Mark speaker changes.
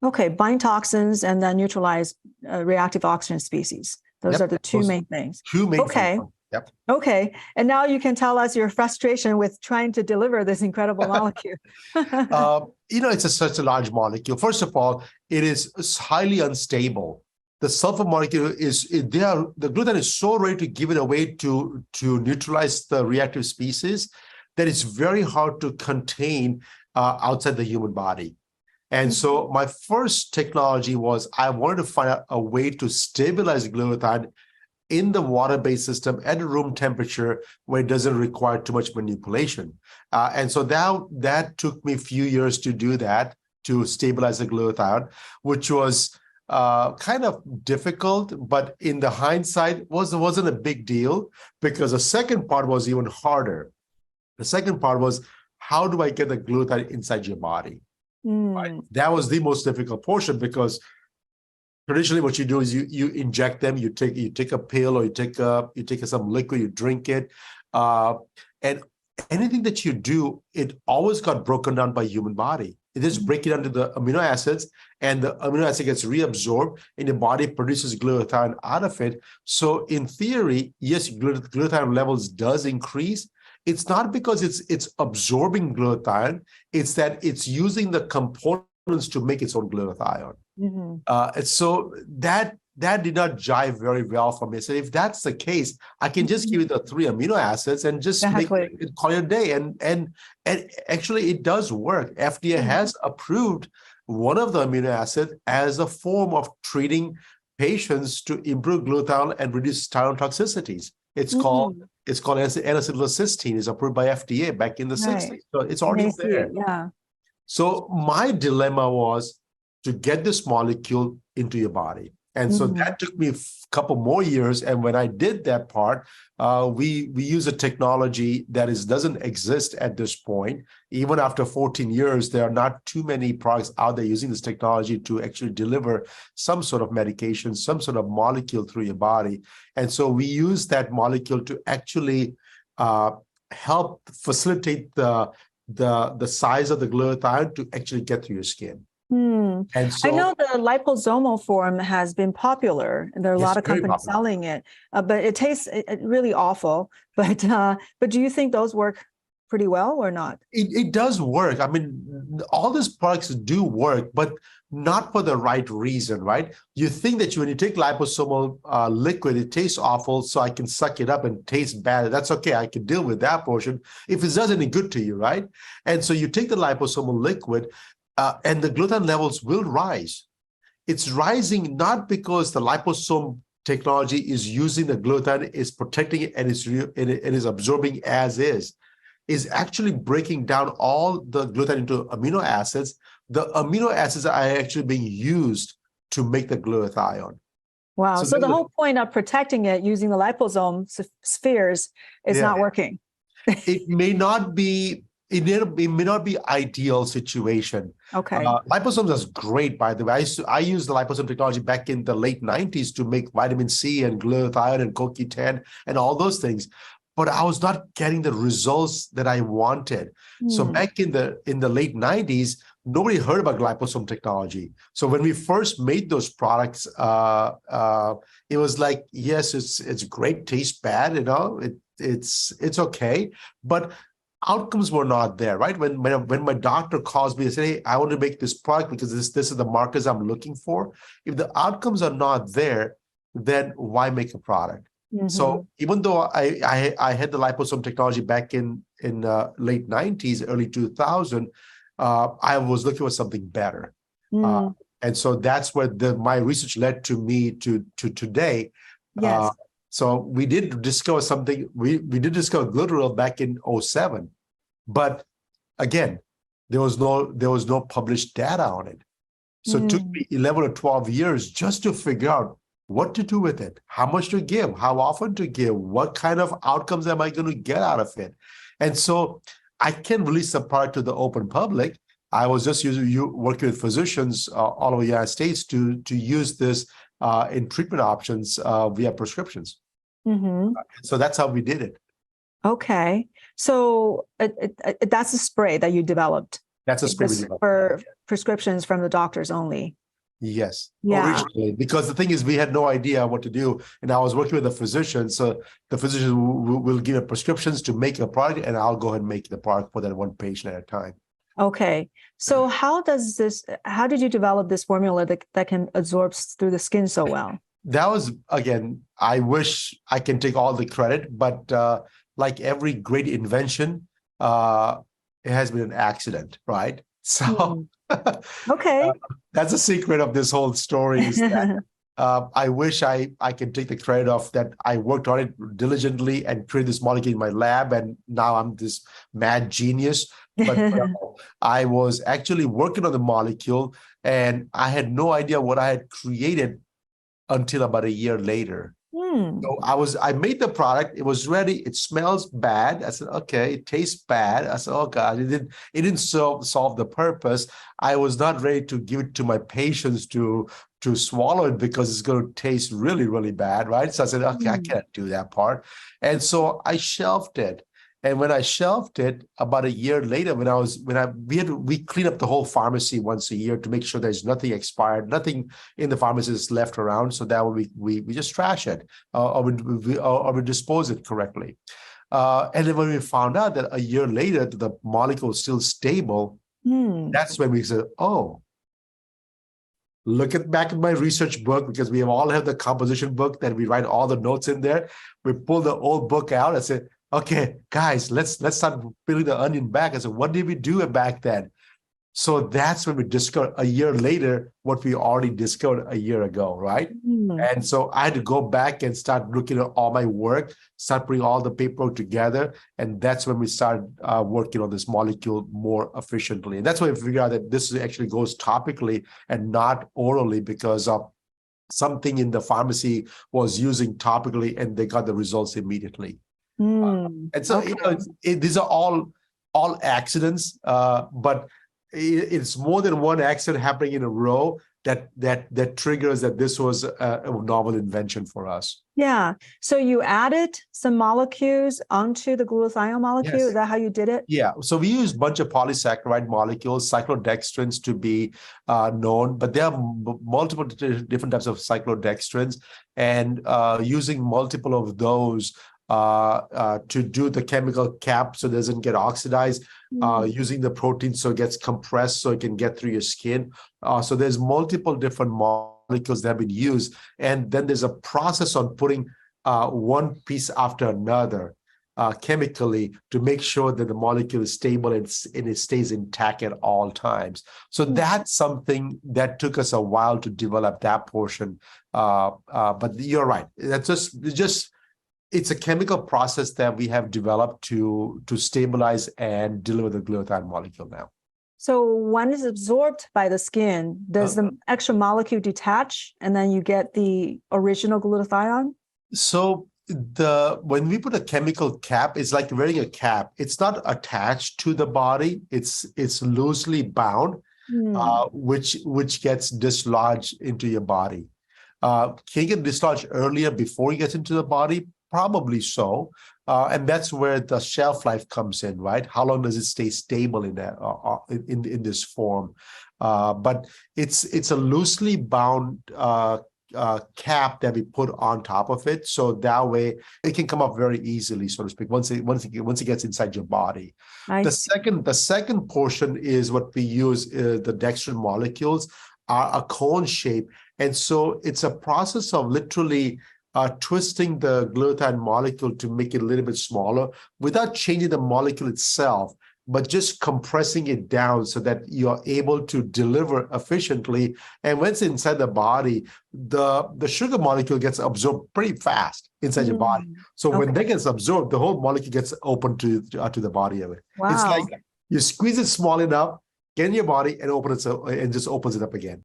Speaker 1: Okay, bind toxins and then neutralize reactive oxygen species. Those
Speaker 2: Yep,
Speaker 1: are the two main things.
Speaker 2: two main
Speaker 1: Okay.
Speaker 2: things. Yep.
Speaker 1: Okay. And now you can tell us your frustration with trying to deliver this incredible molecule.
Speaker 2: It's such a large molecule. First of all, it is highly unstable. The sulfur molecule the glutathione is so ready to give it away to neutralize the reactive species that it's very hard to contain outside the human body. And so my first technology was I wanted to find out a way to stabilize glutathione in the water-based system at room temperature where it doesn't require too much manipulation. And so that took me a few years to do that, to stabilize the glutathione, which was kind of difficult, but in the hindsight wasn't a big deal, because the second part was even harder. The second part was, how do I get the glutathione inside your body? Right? That was the most difficult portion, because traditionally what you do is you inject them, you take a pill, or you take some liquid, you drink it, and anything that you do, it always got broken down by human body. It just break it down to the amino acids, and the amino acid gets reabsorbed, and your body produces glutathione out of it. So in theory, yes, glutathione levels does increase. It's not because it's absorbing glutathione, it's that it's using the components to make its own glutathione. And so that did not jive very well for me. So if that's the case, I can just give you the 3 amino acids and just make it, call it a day. And actually, it does work. FDA has approved one of the amino acids as a form of treating patients to improve glutathione and reduce thyroid toxicities. It's called N-acetylcysteine. It's approved by FDA back in the 60s. So it's already there.
Speaker 1: Yeah.
Speaker 2: So my dilemma was to get this molecule into your body. And so that took me a couple more years. And when I did that part, we use a technology that doesn't exist at this point. Even after 14 years, there are not too many products out there using this technology to actually deliver some sort of medication, some sort of molecule through your body. And so we use that molecule to actually help facilitate the size of the glutathione to actually get through your skin.
Speaker 1: And so, I know the liposomal form has been popular, and there are a lot of companies selling it, but it tastes really awful. But do you think those work pretty well or not?
Speaker 2: It does work. I mean, all these products do work, but not for the right reason, right? You think that when you take liposomal liquid, it tastes awful, so I can suck it up and taste bad. That's okay. I can deal with that portion if it does any good to you, right? And so you take the liposomal liquid, and the glutathione levels will rise. It's rising not because the liposome technology is using the glutathione, is protecting it, and it is absorbing as is actually breaking down all the glutathione into amino acids. The amino acids are actually being used to make the glutathione.
Speaker 1: Wow. So the whole point of protecting it using the liposome spheres is not working.
Speaker 2: It may not be. It may not be ideal situation.
Speaker 1: Okay.
Speaker 2: Liposomes is great, by the way. I used the liposome technology back in the late 90s to make vitamin C and glutathione and CoQ10 and all those things. But I was not getting the results that I wanted. So back in the late 90s, nobody heard about liposome technology. So when we first made those products, it was like, yes, it's great, tastes bad, it's okay, but outcomes were not there, right? When my doctor calls me and says, hey, I want to make this product because this is the markers I'm looking for. If the outcomes are not there, then why make a product? So even though I had the liposome technology back in late 90s, early 2000, I was looking for something better. And so that's where my research led to me to today.
Speaker 1: Yes.
Speaker 2: So we did discover something. We did discover glutathione back in 2007, but again, there was no published data on it. So it took me 11 or 12 years just to figure out what to do with it, how much to give, how often to give, what kind of outcomes am I going to get out of it. And so I can release the product to the open public. I was just working with physicians all over the United States to use this in treatment options via prescriptions. So that's how we did it.
Speaker 1: Okay. So that's a spray that you developed.
Speaker 2: That's a spray we developed.
Speaker 1: For prescriptions from the doctors only.
Speaker 2: Yes,
Speaker 1: Yeah.
Speaker 2: originally, because the thing is, we had no idea what to do, and I was working with a physician. So the physician will give me prescriptions to make a product, and I'll go ahead and make the product for that one patient at a time.
Speaker 1: Okay, so how did you develop this formula that can absorb through the skin so well?
Speaker 2: That was, again, I wish I can take all the credit, but like every great invention, it has been an accident, right? So
Speaker 1: okay,
Speaker 2: that's the secret of this whole story is that I wish I can take the credit of that. I worked on it diligently and created this molecule in my lab, and now I'm this mad genius. But I was actually working on the molecule, and I had no idea what I had created until about a year later. So I made the product. It was ready. It smells bad. I said, okay. It tastes bad. I said, oh God, it didn't solve the purpose. I was not ready to give it to my patients to swallow it because it's going to taste really, really bad, right? So I said, okay, I can't do that part. And so I shelved it. And when I shelved it, about a year later, we clean up the whole pharmacy once a year to make sure there's nothing expired, nothing in the pharmacy is left around, so that we just trash it or we dispose it correctly. And then when we found out that a year later the molecule is still stable, that's when we said, oh, back at my research book, because we all have the composition book that we write all the notes in there. We pull the old book out and say, okay, guys, let's start peeling the onion back. I said, what did we do back then? So that's when we discovered a year later what we already discovered a year ago, right? And so I had to go back and start looking at all my work, start putting all the paperwork together, and that's when we started working on this molecule more efficiently. And that's when we figured out that this actually goes topically and not orally, because something in the pharmacy was using topically, and they got the results immediately. And so these are all accidents, but it's more than one accident happening in a row that triggers that this was a novel invention for us.
Speaker 1: Yeah. So you added some molecules onto the glutathione molecule.
Speaker 2: Yes.
Speaker 1: Is that how you did it?
Speaker 2: Yeah. So we use a bunch of polysaccharide molecules, cyclodextrins to be known, but there are multiple different types of cyclodextrins, and using multiple of those to do the chemical cap so it doesn't get oxidized, using the protein so it gets compressed so it can get through your skin. So there's multiple different molecules that have been used. And then there's a process on putting one piece after another chemically to make sure that the molecule is stable and it stays intact at all times. So that's something that took us a while to develop that portion. But you're right. That's it's a chemical process that we have developed to stabilize and deliver the glutathione molecule now.
Speaker 1: So when it's absorbed by the skin, does the extra molecule detach and then you get the original glutathione?
Speaker 2: So when we put a chemical cap, it's like wearing a cap. It's not attached to the body. It's loosely bound, which gets dislodged into your body. Can it get dislodged earlier before it gets into the body? Probably so. And that's where the shelf life comes in, right? How long does it stay stable in that in this form? But it's a loosely bound cap that we put on top of it, so that way it can come up very easily, so to speak, once it gets inside your body. The second portion is what we use. The dextrin molecules are a cone shape, and so it's a process of literally twisting the glutathione molecule to make it a little bit smaller without changing the molecule itself, but just compressing it down so that you're able to deliver efficiently. And when it's inside the body, the sugar molecule gets absorbed pretty fast inside your body. So when that gets absorbed, the whole molecule gets open to the body of it. Wow. It's like you squeeze it small enough, get in your body, and open it, and just opens it up again.